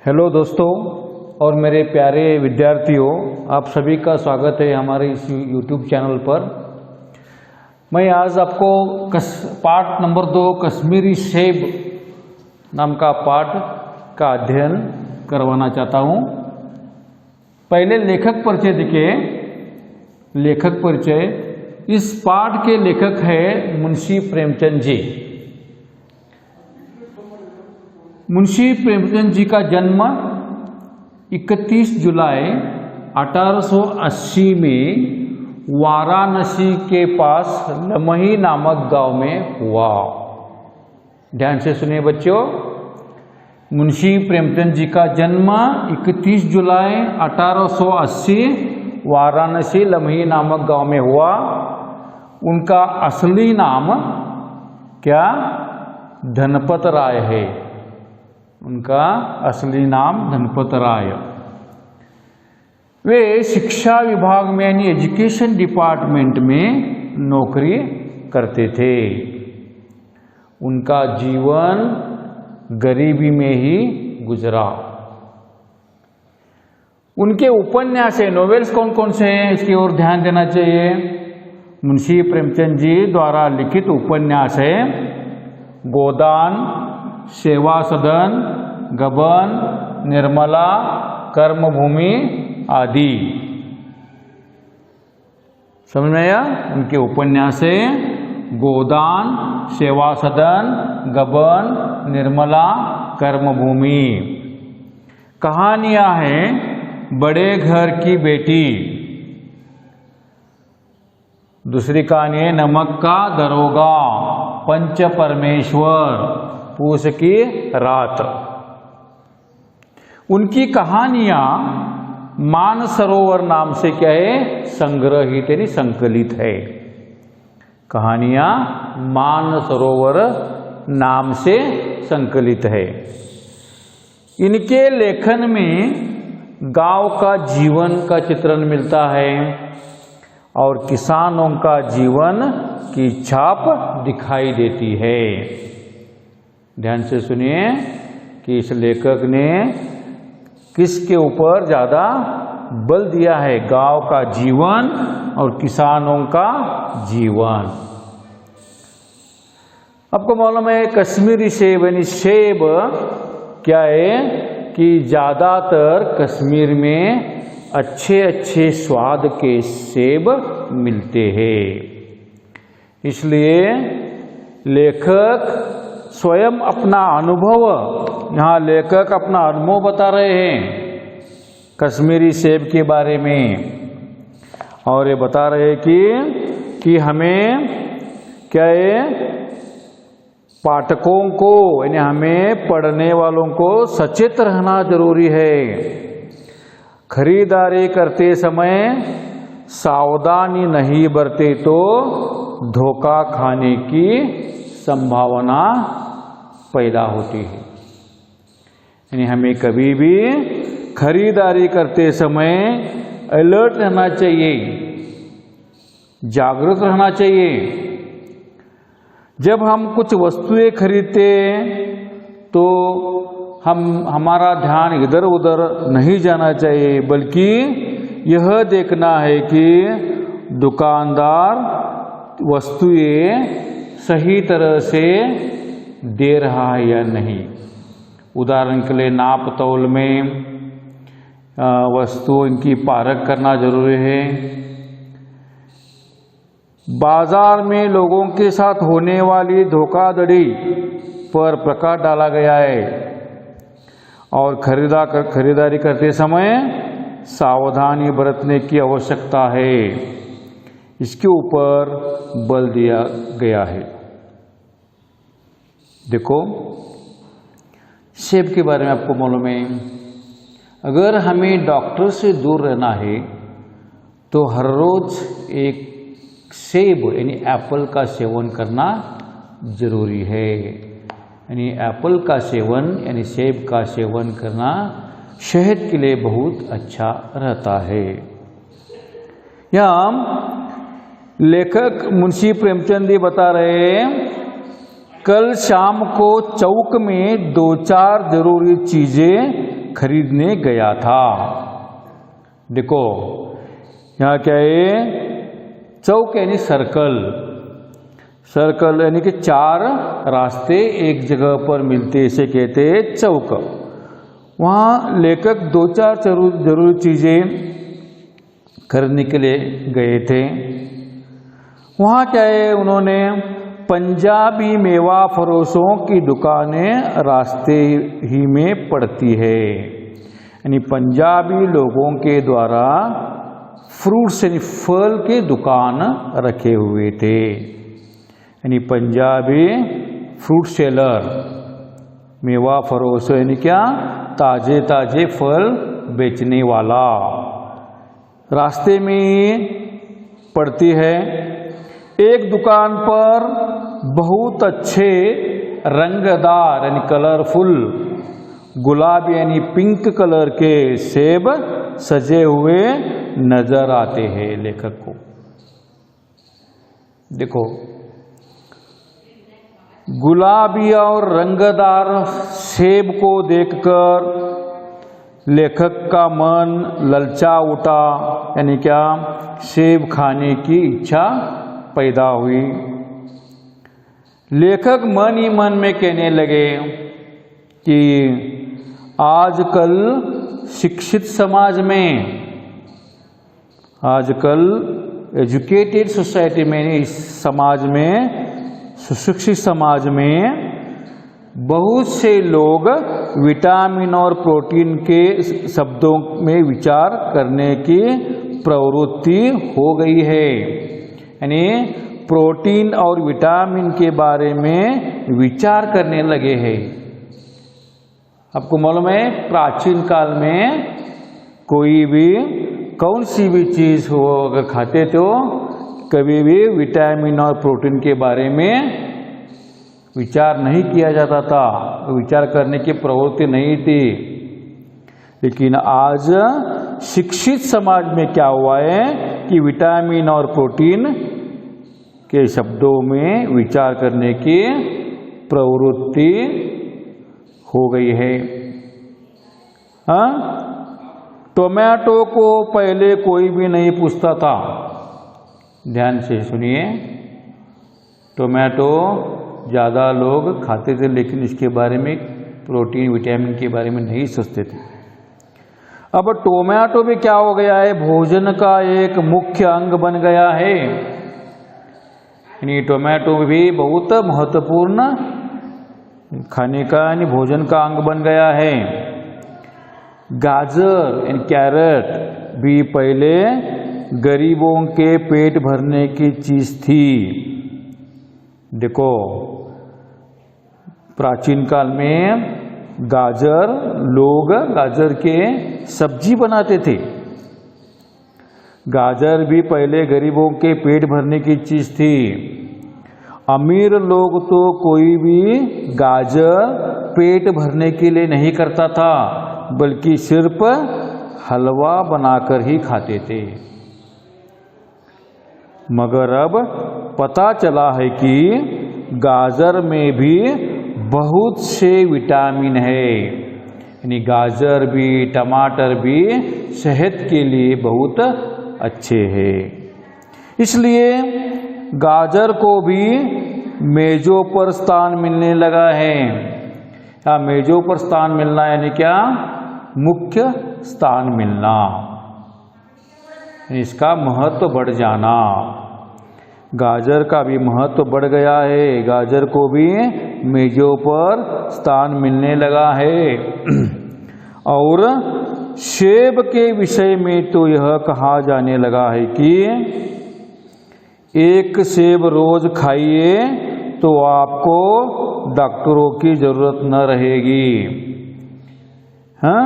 Hello दोस्तों और मेरे प्यारे विद्यार्थियों, आप सभी का स्वागत है हमारे इस YouTube चैनल पर। मैं आज आपको पाठ नंबर 2 कश्मीरी सेब नाम का पाठ का अध्ययन करवाना चाहता हूँ। पहले लेखक परिचय देखिए। लेखक परिचय, इस पाठ के लेखक है मुंशी प्रेमचंद जी। मुंशी प्रेमचंद जी का जन्म 31 जुलाई 1880 में वाराणसी के पास लमही नामक गांव में हुआ। ध्यान से सुनिए बच्चों, मुंशी प्रेमचंद जी का जन्म 31 जुलाई 1880 वाराणसी लमही नामक गांव में हुआ। उनका असली नाम क्या? धनपत राय है। उनका असली नाम धनपत राय। वे शिक्षा विभाग में यानी एजुकेशन डिपार्टमेंट में नौकरी करते थे। उनका जीवन गरीबी में ही गुजरा। उनके उपन्यास है, नोवेल्स कौन कौन से हैं इसकी ओर ध्यान देना चाहिए। मुंशी प्रेमचंद जी द्वारा लिखित उपन्यास है गोदान, सेवा सदन, गबन, निर्मला, कर्मभूमि आदि। समझ में आया? उनके उपन्यास है गोदान, सेवा सदन, गबन, निर्मला, कर्मभूमि। कहानियां हैं बड़े घर की बेटी। दूसरी कहानी है नमक का दरोगा, पंच परमेश्वर, पूस की रात। उनकी कहानियां मानसरोवर नाम से क्या है? संग्रहित यानी संकलित है। कहानियां मानसरोवर नाम से संकलित है। इनके लेखन में गांव का जीवन का चित्रण मिलता है और किसानों का जीवन की छाप दिखाई देती है। ध्यान से सुनिए कि इस लेखक ने किसके ऊपर ज्यादा बल दिया है? गांव का जीवन और किसानों का जीवन। आपको मालूम है कश्मीरी सेब यानी सेब क्या है कि ज्यादातर कश्मीर में अच्छे अच्छे स्वाद के सेब मिलते हैं। इसलिए लेखक स्वयं अपना अनुभव, यहाँ लेखक अपना अनुभव बता रहे हैं कश्मीरी सेब के बारे में। और ये बता रहे हैं कि हमें क्या है, पाठकों को यानी हमें पढ़ने वालों को सचेत रहना जरूरी है। खरीदारी करते समय सावधानी नहीं बरते तो धोखा खाने की संभावना पैदा होती है। यानी हमें कभी भी खरीदारी करते समय अलर्ट रहना चाहिए, जागरूक रहना चाहिए। जब हम कुछ वस्तुएं खरीदते तो हमारा ध्यान इधर उधर नहीं जाना चाहिए, बल्कि यह देखना है कि दुकानदार वस्तुएं सही तरह से दे रहा है या नहीं। उदाहरण के लिए नाप तौल में वस्तुओं की पारख करना जरूरी है। बाजार में लोगों के साथ होने वाली धोखाधड़ी पर प्रकाश डाला गया है और खरीदारी करते समय सावधानी बरतने की आवश्यकता है, इसके ऊपर बल दिया गया है। देखो, सेब के बारे में आपको मालूम है, अगर हमें डॉक्टर से दूर रहना है तो हर रोज एक सेब यानी एप्पल का सेवन करना जरूरी है। यानी एप्पल का सेवन यानी सेब का सेवन करना सेहत के लिए बहुत अच्छा रहता है। यहाँ लेखक मुंशी प्रेमचंद जी बता रहे हैं, कल शाम को चौक में 2-4 जरूरी चीजें खरीदने गया था। देखो यहाँ क्या है, चौक यानी सर्कल, सर्कल यानी कि चार रास्ते एक जगह पर मिलते, इसे कहते हैं चौक। वहाँ लेखक दो चार जरूरी चीज़ें खरीदने के लिए गए थे। वहाँ क्या है, उन्होंने पंजाबी मेवा फरोशों की दुकानें रास्ते ही में पड़ती है, यानी पंजाबी लोगों के द्वारा फ्रूट्स यानी फल के दुकान रखे हुए थे, यानी पंजाबी फ्रूट सेलर, मेवा फरोश यानी क्या, ताजे ताजे फल बेचने वाला रास्ते में पड़ती है। एक दुकान पर बहुत अच्छे रंगदार यानी कलरफुल गुलाबी यानी पिंक कलर के सेब सजे हुए नजर आते हैं लेखक को। देखो गुलाबी और रंगदार सेब को देखकर लेखक का मन ललचा उठा, यानी क्या, सेब खाने की इच्छा पैदा हुई। लेखक मन ही मन में कहने लगे कि आजकल शिक्षित समाज में, आजकल एजुकेटेड सोसाइटी में, इस समाज में, सुशिक्षित समाज में बहुत से लोग विटामिन और प्रोटीन के शब्दों में विचार करने की प्रवृत्ति हो गई है, यानी प्रोटीन और विटामिन के बारे में विचार करने लगे हैं। आपको मालूम है प्राचीन काल में कोई भी कौन सी भी चीज़ हो अगर खाते तो कभी भी विटामिन और प्रोटीन के बारे में विचार नहीं किया जाता था, विचार करने की प्रवृत्ति नहीं थी। लेकिन आज शिक्षित समाज में क्या हुआ है कि विटामिन और प्रोटीन के शब्दों में विचार करने की प्रवृत्ति हो गई है। हाँ, टोमेटो को पहले कोई भी नहीं पूछता था, ध्यान से सुनिए, टोमेटो ज़्यादा लोग खाते थे लेकिन इसके बारे में प्रोटीन विटामिन के बारे में नहीं सोचते थे। अब टोमेटो भी क्या हो गया है, भोजन का एक मुख्य अंग बन गया है, यानी टोमेटो भी बहुत महत्वपूर्ण खाने का यानी भोजन का अंग बन गया है। गाजर यानी कैरेट भी पहले गरीबों के पेट भरने की चीज थी। देखो प्राचीन काल में गाजर, लोग गाजर के सब्जी बनाते थे। गाजर भी पहले गरीबों के पेट भरने की चीज थी। अमीर लोग तो कोई भी गाजर पेट भरने के लिए नहीं करता था, बल्कि सिर्फ हलवा बनाकर ही खाते थे। मगर अब पता चला है कि गाजर में भी बहुत से विटामिन है, यानी गाजर भी टमाटर भी सेहत के लिए बहुत अच्छे हैं। इसलिए गाजर को भी मेजों पर स्थान मिलने लगा है। या मेजों पर स्थान मिलना यानी क्या, मुख्य स्थान मिलना, इसका महत्व बढ़ जाना। गाजर का भी महत्व बढ़ गया है, गाजर को भी मेजों पर स्थान मिलने लगा है। और सेब के विषय में तो यह कहा जाने लगा है कि एक सेब रोज खाइए तो आपको डॉक्टरों की जरूरत न रहेगी। हाँ,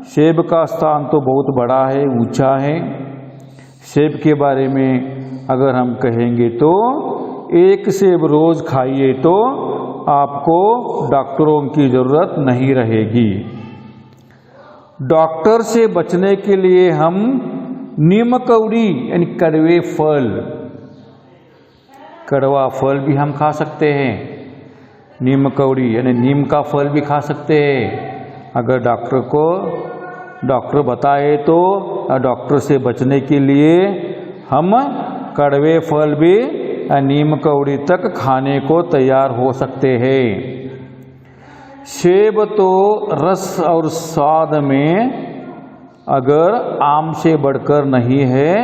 सेब का स्थान तो बहुत बड़ा है, ऊंचा है। सेब के बारे में अगर हम कहेंगे तो एक सेब रोज खाइए तो आपको डॉक्टरों की जरूरत नहीं रहेगी। डॉक्टर से बचने के लिए हम नीम कौड़ी यानी कड़वे फल, कड़वा फल भी हम खा सकते हैं। नीम कौड़ी यानी नीम का फल भी खा सकते हैं। अगर डॉक्टर बताए तो डॉक्टर से बचने के लिए हम कड़वे फल भी नीम कौड़ी तक खाने को तैयार हो सकते हैं। सेब तो रस और स्वाद में अगर आम से बढ़कर नहीं है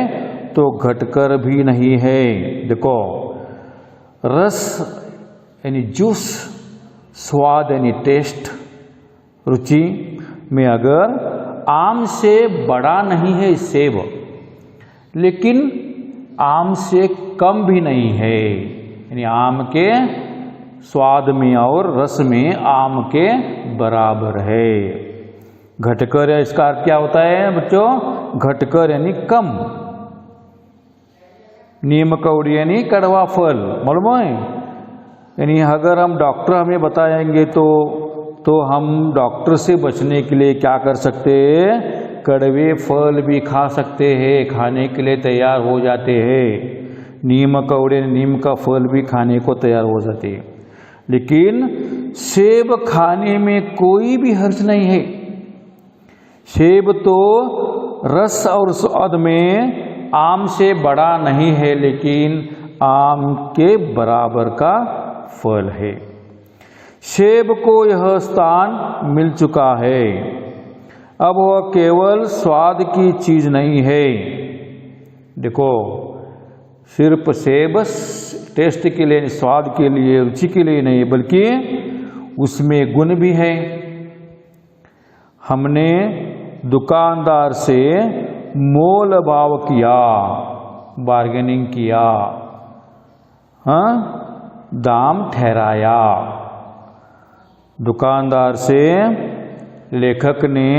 तो घटकर भी नहीं है। देखो, रस यानी जूस, स्वाद यानी टेस्ट, रुचि में अगर आम से बड़ा नहीं है सेब, लेकिन आम से कम भी नहीं है, यानी आम के स्वाद में और रस में आम के बराबर है। घटकर, इसका अर्थ क्या होता है बच्चों? घटकर यानी कम। नीम कौड़ी यानी कड़वा फल, मालूम है? यानी अगर हम डॉक्टर हमें बताएंगे तो हम डॉक्टर से बचने के लिए क्या कर सकते हैं? कड़वे फल भी खा सकते हैं, खाने के लिए तैयार हो जाते हैं। नीम कौड़े, नीम का फल भी खाने को तैयार हो जाते हैं। लेकिन सेब खाने में कोई भी हर्ज नहीं है। सेब तो रस और स्वाद में आम से बड़ा नहीं है, लेकिन आम के बराबर का फल है। सेब को यह स्थान मिल चुका है। अब वह केवल स्वाद की चीज नहीं है। देखो, सिर्फ सेब टेस्ट के लिए, स्वाद के लिए, रुचि के लिए नहीं, बल्कि उसमें गुण भी है। हमने दुकानदार से मोल भाव किया, बार्गेनिंग किया, हाँ, दाम ठहराया। दुकानदार से लेखक ने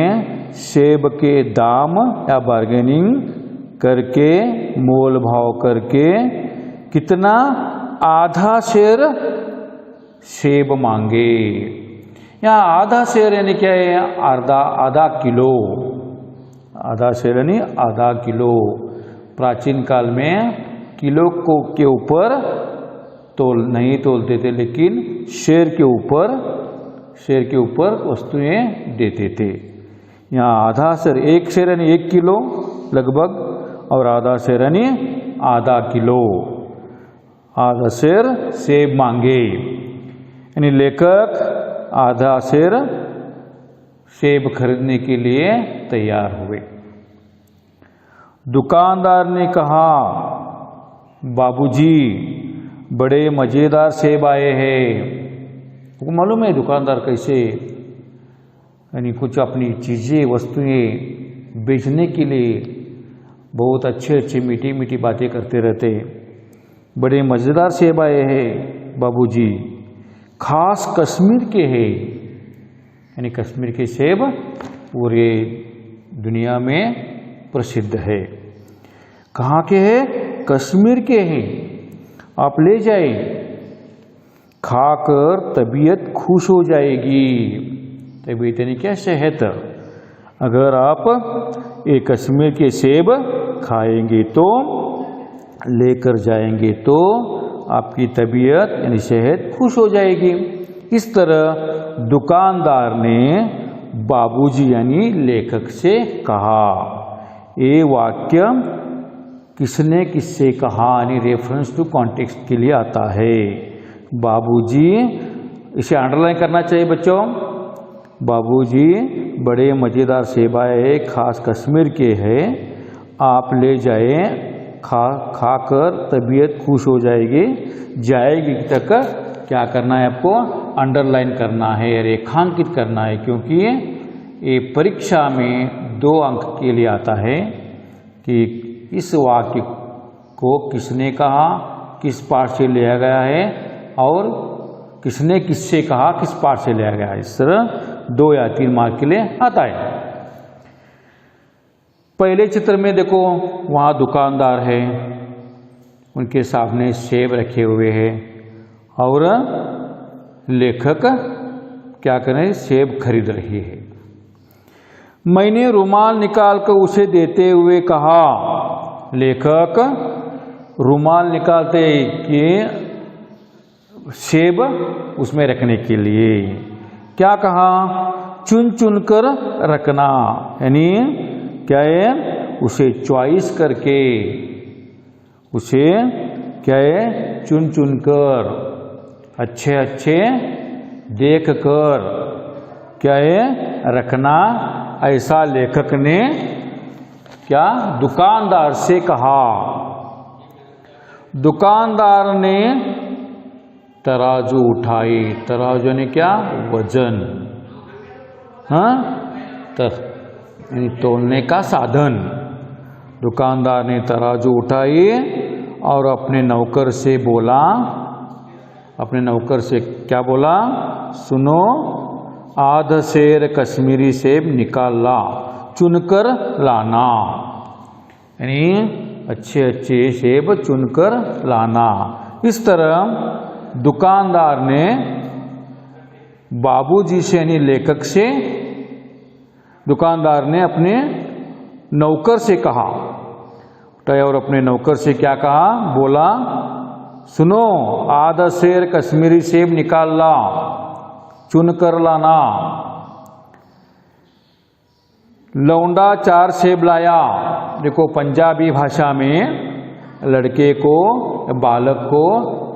सेब के दाम या बार्गेनिंग करके, मोल भाव करके कितना? आधा शेर सेब मांगे। यहाँ आधा शेर यानी क्या है? आधा किलो। आधा शेर यानी आधा किलो। प्राचीन काल में किलो को के ऊपर नहीं तोलते थे, लेकिन शेर के ऊपर वस्तुएं देते थे। यहाँ आधा शेर, एक शेर यानी 1 किलो लगभग, और आधा शेर यानी आधा किलो। आधा शेर सेब मांगे, यानी लेखक आधा शेर सेब खरीदने के लिए तैयार हुए। दुकानदार ने कहा, बाबूजी बड़े मजेदार सेब आए हैं। वो मालूम है दुकानदार कैसे यानी कुछ अपनी चीज़ें, वस्तुएं बेचने के लिए बहुत अच्छे मीठी मीठी बातें करते रहते। बड़े मज़ेदार सेब आए हैं बाबूजी, खास कश्मीर के हैं। यानी कश्मीर के सेब पूरे दुनिया में प्रसिद्ध है। कहाँ के हैं? कश्मीर के हैं। आप ले जाए, खाकर तबीयत खुश हो जाएगी। तबीयत यानी क्या? सेहत। अगर आप एक कश्मीर के सेब खाएंगे तो, लेकर जाएंगे तो आपकी तबीयत यानी सेहत खुश हो जाएगी। इस तरह दुकानदार ने बाबूजी यानी लेखक से कहा। ये वाक्य किसने किससे कहा यानी रेफरेंस टू कॉन्टेक्स्ट के लिए आता है। बाबूजी, इसे अंडरलाइन करना चाहिए बच्चों। बाबूजी बड़े मज़ेदार सेब आए, खास कश्मीर के हैं, आप ले जाएं, खाकर तबीयत खुश हो जाएगी तक क्या करना है आपको? अंडरलाइन करना है, रेखांकित करना है, क्योंकि ये परीक्षा में 2 अंक के लिए आता है कि इस वाक्य को किसने कहा, किस पाठ से लिया गया है, और किसने किससे कहा, किस पाठ से लिया गया है। इस तरह 2 या 3 मार्क के लिए आता है। पहले चित्र में देखो, वहाँ दुकानदार है, उनके सामने सेब रखे हुए हैं और लेखक क्या करें? सेब खरीद रही है। मैंने रुमाल निकालकर उसे देते हुए कहा, लेखक रुमाल निकालते कि सेब उसमें रखने के लिए क्या कहा? चुन चुन कर रखना, यानी क्या है, उसे चॉइस करके, उसे क्या है, चुन चुन कर, अच्छे अच्छे देख कर क्या है, रखना। ऐसा लेखक ने क्या दुकानदार से कहा। दुकानदार ने तराजू उठाई, तराजू ने क्या, वजन, हाँ, यानी तोलने का साधन। दुकानदार ने तराजू उठाई और अपने नौकर से बोला, अपने नौकर से क्या बोला, सुनो, आधा सेर कश्मीरी सेब निकाल ला, चुनकर लाना, यानी अच्छे अच्छे सेब चुनकर लाना। इस तरह दुकानदार ने बाबूजी से यानी लेखक से, दुकानदार ने अपने नौकर से कहा, और अपने नौकर से क्या कहा, बोला, सुनो, आधा सेर कश्मीरी सेब निकाल ला, चुन कर लाना। लौंडा 4 सेब लाया। देखो पंजाबी भाषा में लड़के को, बालक को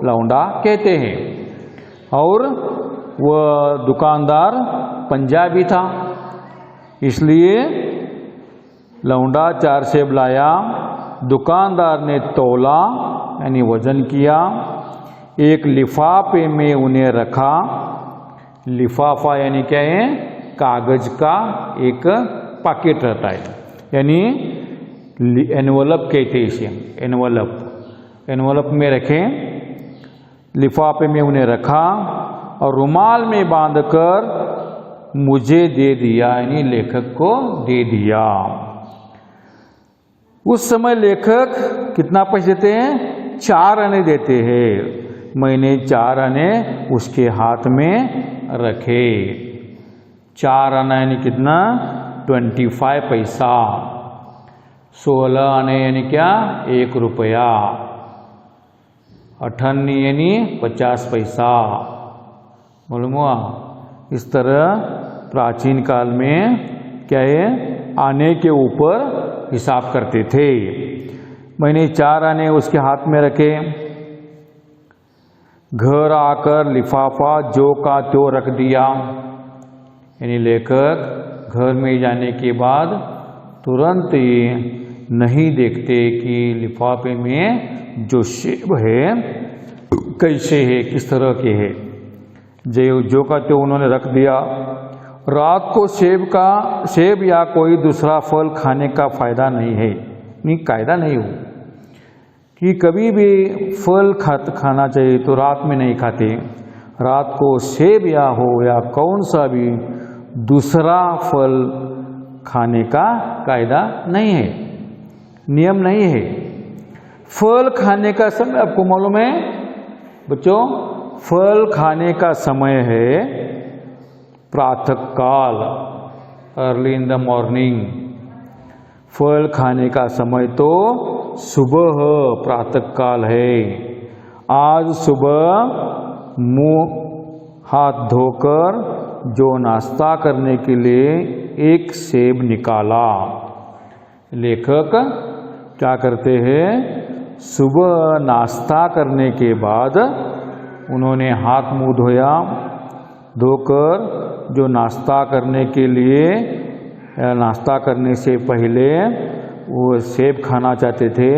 लौंडा कहते हैं, और वह दुकानदार पंजाबी था, इसलिए लौंडा 4 सेब लाया। दुकानदार ने तौला यानी वजन किया, एक लिफाफे में उन्हें रखा। लिफाफा यानी क्या है, कागज का एक पैकेट रहता है, यानी एनवलप कहते हैं इसे, एनवलप, एनवलप में रखें, लिफाफे में उन्हें रखा और रुमाल में बांधकर मुझे दे दिया, यानी लेखक को दे दिया। उस समय लेखक कितना पैसे देते हैं, 4 आने देते हैं। मैंने 4 आने उसके हाथ में रखे। 4 आना यानी कितना, 25 पैसा। 16 आने यानी क्या, 1 रुपया। 58 यानी 50 पैसा। मालूम हुआ। इस तरह प्राचीन काल में क्या है, आने के ऊपर हिसाब करते थे। मैंने 4 आने उसके हाथ में रखे। घर आकर लिफाफा जो का त्यों रख दिया, यानी लेखक घर में जाने के बाद तुरंत ही नहीं देखते कि लिफाफे में जो सेब है कैसे है, किस तरह के है, जो का त्यों उन्होंने रख दिया। रात को सेब या कोई दूसरा फल खाने का फायदा नहीं है, नहीं कायदा नहीं हो कि कभी भी फल खाना चाहिए तो रात में नहीं खाते। रात को सेब या हो या कौन सा भी दूसरा फल खाने का कायदा नहीं है, नियम नहीं है। फल खाने का समय आपको मालूम है बच्चों, फल खाने का समय है प्रातः काल, अर्ली इन द मॉर्निंग। फल खाने का समय तो सुबह प्रातः काल है। आज सुबह मुंह हाथ धोकर जो नाश्ता करने के लिए एक सेब निकाला। लेखक क्या करते हैं, सुबह नाश्ता करने के बाद उन्होंने हाथ मुंह धोया, धोकर जो नाश्ता करने के लिए, नाश्ता करने से पहले वो सेब खाना चाहते थे,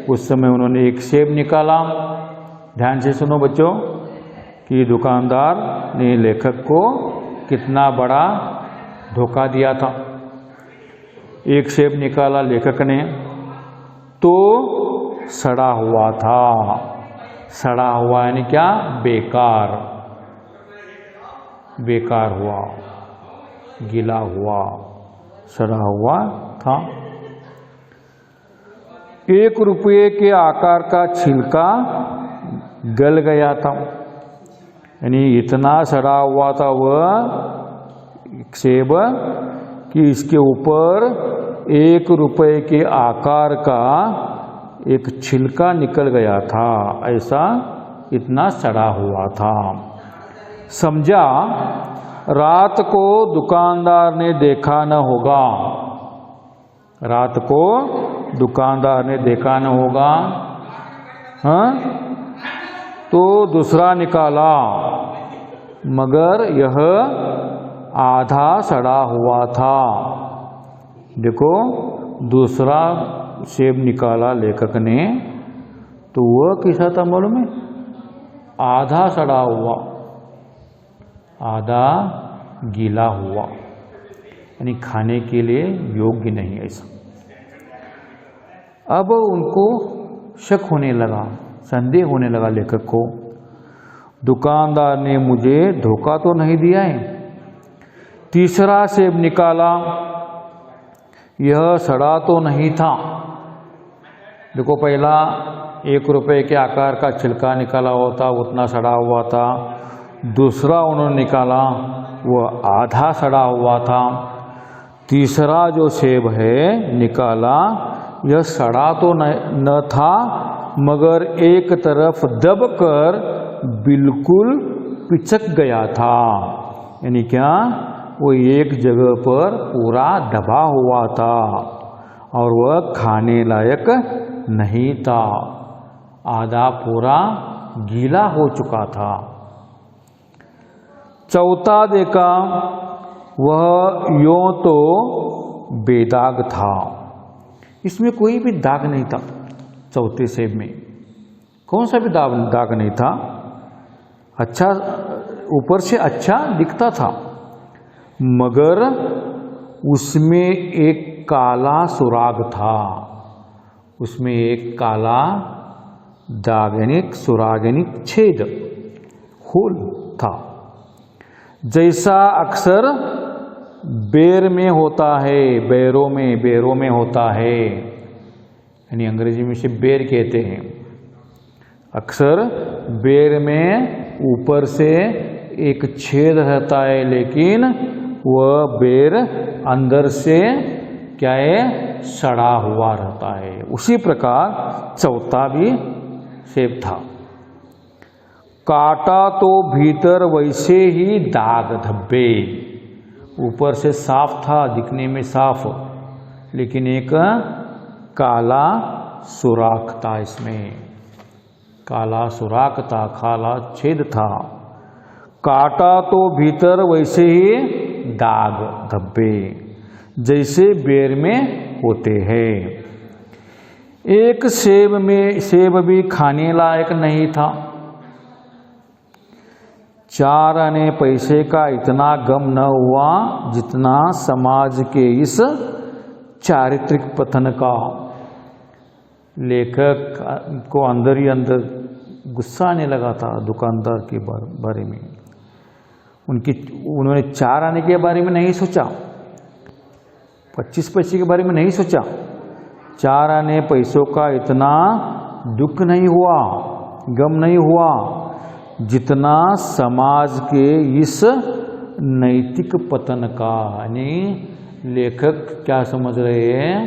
उस समय उन्होंने एक सेब निकाला। ध्यान से सुनो बच्चों कि दुकानदार ने लेखक को कितना बड़ा धोखा दिया था। एक सेब निकाला लेखक ने तो सड़ा हुआ था। सड़ा हुआ यानी क्या, बेकार, बेकार हुआ, गीला हुआ, सड़ा हुआ था। 1 रुपये के आकार का छिलका गल गया था, यानी इतना सड़ा हुआ था वह सेब कि इसके ऊपर 1 रुपये के आकार का एक छिलका निकल गया था। ऐसा इतना सड़ा हुआ था। समझा रात को दुकानदार ने देखा न होगा, रात को दुकानदार ने देखा न होगा, हाँ, तो दूसरा निकाला मगर यह आधा सड़ा हुआ था। देखो दूसरा सेब निकाला लेखक ने, तो वह कैसा था मालूम है? आधा सड़ा हुआ, आधा गीला हुआ, यानी खाने के लिए योग्य नहीं ऐसा। अब उनको शक होने लगा, संदेह होने लगा लेखक को, दुकानदार ने मुझे धोखा तो नहीं दिया है। तीसरा सेब निकाला, यह सड़ा तो नहीं था। देखो पहला 1 रुपये के आकार का छिलका निकाला हुआ था, उतना सड़ा हुआ था। दूसरा उन्होंने निकाला, वह आधा सड़ा हुआ था। तीसरा जो सेब है निकाला, यह सड़ा तो न था मगर एक तरफ दबकर बिल्कुल पिचक गया था। यानी क्या? वो एक जगह पर पूरा दबा हुआ था और वह खाने लायक नहीं था, आधा पूरा गीला हो चुका था। चौथा देखा, वह यों तो बेदाग था, इसमें कोई भी दाग नहीं था। चौथे सेब में कौन सा भी दाग नहीं था, अच्छा ऊपर से अच्छा दिखता था, मगर उसमें एक काला सुराग था, उसमें एक काला दाग यानी सुराग यानी छेद, होल था, जैसा अक्सर बेर में होता है, बेरों में होता है, यानी अंग्रेजी में से बेर कहते हैं। अक्सर बेर में ऊपर से एक छेद रहता है, लेकिन वह बेर अंदर से क्या है? सड़ा हुआ रहता है। उसी प्रकार चौथा भी सेब था। काटा तो भीतर वैसे ही दाग धब्बे, ऊपर से साफ था, दिखने में साफ, लेकिन एक काला सुराख था, इसमें काला सुराख था, काला छेद था। काटा तो भीतर वैसे ही दाग धब्बे, जैसे बेर में होते हैं। एक सेब भी खाने लायक नहीं था। 4 आने पैसे का इतना गम न हुआ जितना समाज के इस चारित्रिक पतन का। लेखक को अंदर ही अंदर गुस्सा आने लगा था दुकानदार के बारे में। उन्होंने 4 आने के बारे में नहीं सोचा, 25 पैसे के बारे में नहीं सोचा। 4 आने पैसों का इतना दुख नहीं हुआ, गम नहीं हुआ, जितना समाज के इस नैतिक पतन का। यानी लेखक क्या समझ रहे हैं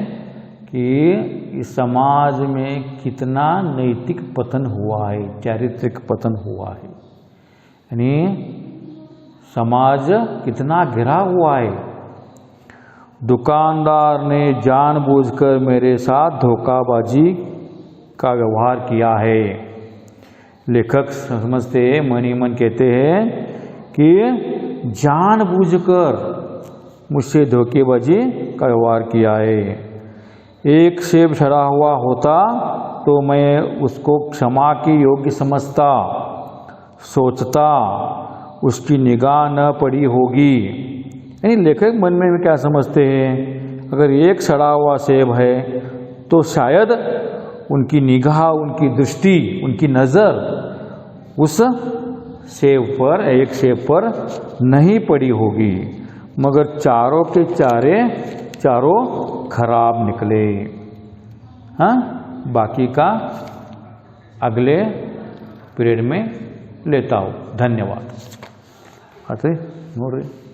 कि इस समाज में कितना नैतिक पतन हुआ है, चारित्रिक पतन हुआ है, यानी समाज कितना गिरा हुआ है। दुकानदार ने जानबूझकर मेरे साथ धोखाबाजी का व्यवहार किया है। लेखक समझते हैं, मन ही मन कहते हैं कि जानबूझकर मुझसे धोखेबाजी का व्यवहार किया है। एक सेब सड़ा हुआ होता तो मैं उसको क्षमा की योग्य समझता, सोचता उसकी निगाह न पड़ी होगी। यानी लेखक मन में क्या समझते हैं, अगर एक सड़ा हुआ सेब है तो शायद उनकी निगाह, उनकी दृष्टि, उनकी नज़र उस सेब पर, एक सेब पर नहीं पड़ी होगी, मगर चारों के चारों खराब निकले। हाँ, बाकी का अगले पीरियड में लेता हूँ। धन्यवाद। आते नोड़ रहे।